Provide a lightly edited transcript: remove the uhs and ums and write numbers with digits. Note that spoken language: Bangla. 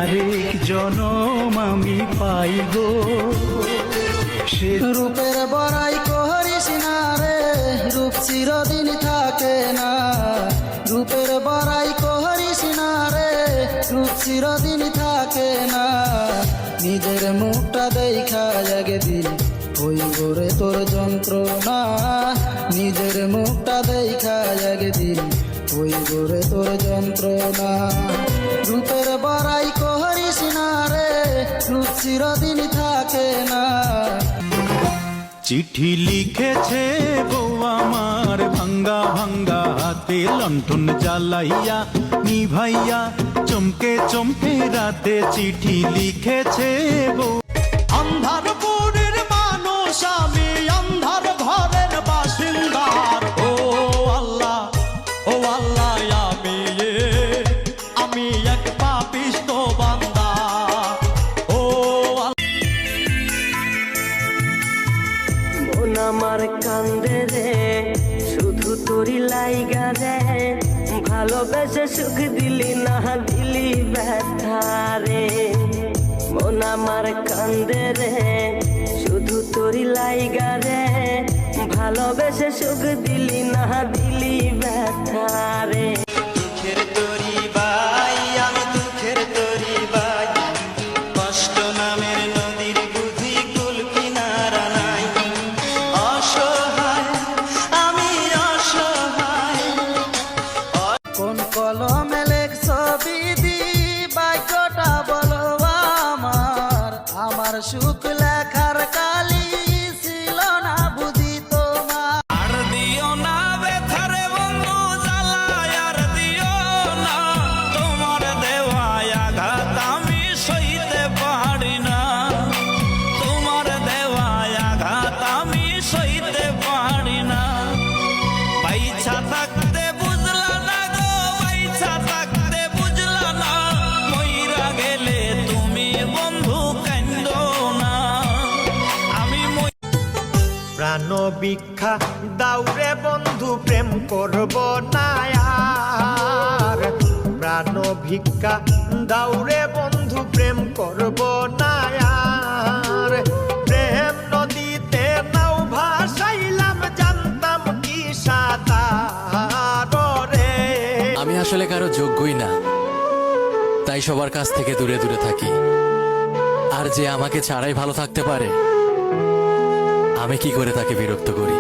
আরেক জনম আমি পাই গো। সে রূপের বড়াই করিস না রে, রূপ চিরদিন থাকে না। রূপের বড়াই করিস না রে, রূপ চিরদিন থাকে না। নিজের মুখটা দেখা একদিন হইব রে তোর যন্ত্রণা। নিজের মুখটা দেখা একদিন হইব রে তোর যন্ত্রণা। রূপের বড়াই করিস না রে, রূপ চিরদিন থাকে না। চিঠি লিখেছে বউ আমার ভাঙ্গা ভাঙ্গা হাতে, লণ্ঠন জ্বালাইয়া নিভাইয়া চমকে চমকে রাতে চিঠি লিখেছে বউ। আন্ধারপুরের মানুষ আমি, আন্ধার ঘরের বাসিন্দার। ও আল্লাহ, ও আল্লাহ, আমি এক পাপিষ্ঠ বান্দা। ও মন আমার কান্দে রে, শুধু তোরি লাইগা রে। ভালোবেসে সুখ দিলি না, দিলি ব্যথা রে। মন আমার কান্দে রে, শুধু তোরি লাইগা রে। ভালোবেসে সুখ দিলি না, দিলি ব্যথা রে। দুঃখের তরি বাই, আমি দুঃখের তরি বাই। কষ্ট নামের নদীর বুঝি কুল কিনারা নাই। অসহায় আমি, অসহায়। কোন কলমে লেখছ বিধি, বাক্যটা বলো আমার। আমার সুখ লেখার কালি ছিল না বুঝি তোমার। আর দিও না ব্যথারে বন্ধু জ্বালায়, আর দিও না। তোমার দেওয়ায় আঘাত আমি সইতে পারি না। তোমার দেওয়ায় আঘাত আমি সইতে পারি না। বাইছা থাকতে বুঝলা না গো, বাইছা থাকতে বুঝলা না। মইরা গেলে তুমি বন্ধু কান্দো না। আমি প্রাণ ভিক্ষা দাউরে বন্ধু, প্রেম করব না আর। প্রাণ ভিক্ষা দাউরে বন্ধু, প্রেম করব না আর। প্রেম নদীতে নাও ভাসাইলাম, জানতাম কি সাঁতার রে। আমি আসলে কারো যোগ্যই না, তাই সবার কাছ থেকে দূরে দূরে থাকি। আর যে আমাকে ছাড়াই ভালো থাকতে পারে, আমি কি করে তাকে বিরক্ত করি।